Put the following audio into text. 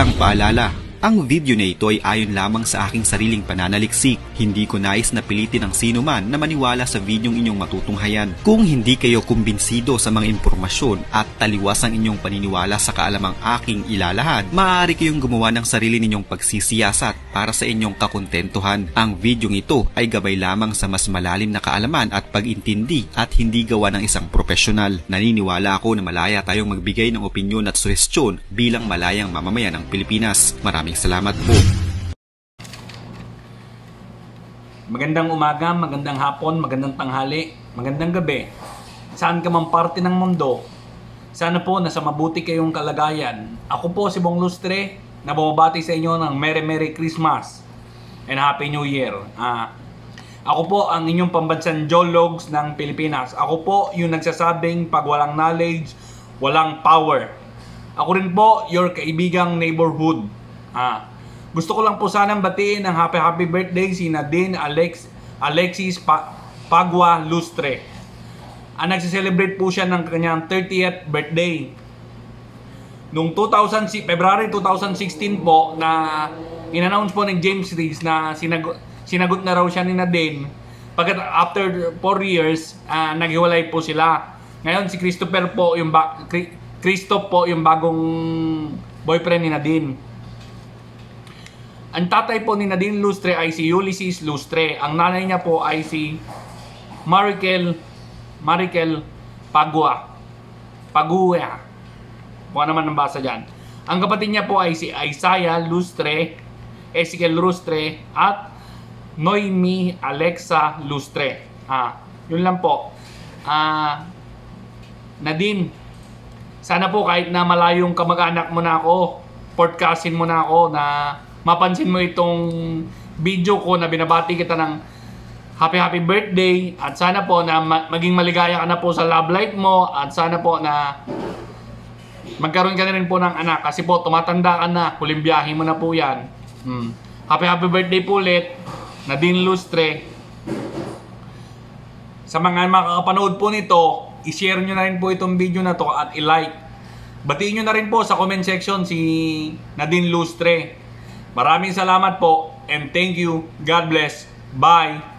Isang paalala, ang video na ito ay ayon lamang sa aking sariling pananaliksik. Hindi ko nais na pilitin ang sino man na maniwala sa videong inyong matutunghayan. Kung hindi kayo kumbinsido sa mga impormasyon at taliwas ang inyong paniniwala sa kaalamang aking ilalahad, maaari kayong gumawa ng sarili ninyong pagsisiyasat para sa inyong kakontentuhan. Ang videong ito ay gabay lamang sa mas malalim na kaalaman at pag-intindi at hindi gawa ng isang profesional. Naniniwala ako na malaya tayong magbigay ng opinyon at suhestyon bilang malayang mamamayan ng Pilipinas. Maraming salamat po. Magandang umaga, magandang hapon, magandang tanghali, magandang gabi. Saan ka mang parte ng mundo, sana po nasa mabuti kayong kalagayan. Ako po si Bong Lustre, na bumabati sa inyo ng Merry Christmas and Happy New Year. Ako po ang inyong pambansang geologs ng Pilipinas. Ako po yung nagsasabing pag walang knowledge, walang power. Ako rin po your kaibigang neighborhood. Gusto ko lang po sanang batiin ng happy birthday si Nadine Alexis Pagua Lustre. Nagsiselebrate po siya ng kanyang 30th birthday. Noong February 2016 po na in-announce po ng James Reese na sinagot na raw siya ni Nadine. After 4 years, naghiwalay po sila. Ngayon si Christopher po yung Christoph po yung bagong boyfriend ni Nadine. Ang tatay po ni Nadine Lustre ay si Ulysses Lustre. Ang nanay niya po ay si Marikel Pagua. Kung naman ang basa dyan. Ang kapatid niya po ay si Isaiah Lustre, Ezekiel Lustre, at Noemi Alexa Lustre. Yun lang po. Nadine, sana po kahit na malayong kamag-anak mo na ako, fourth cousin mo na ako, na mapansin mo itong video ko na binabati kita ng happy birthday, at sana po na maging maligaya ka na po sa love life mo, at sana po na magkaroon ka na rin po ng anak kasi po tumatanda ka na, huling biyahe mo na po yan. Happy birthday po ulit, Nadine Lustre. Sa mga makakapanood po nito, i-share nyo na rin po itong video na to at i-like. Batiin nyo na rin po sa comment section si Nadine Lustre. Maraming salamat po and thank you. God bless. Bye.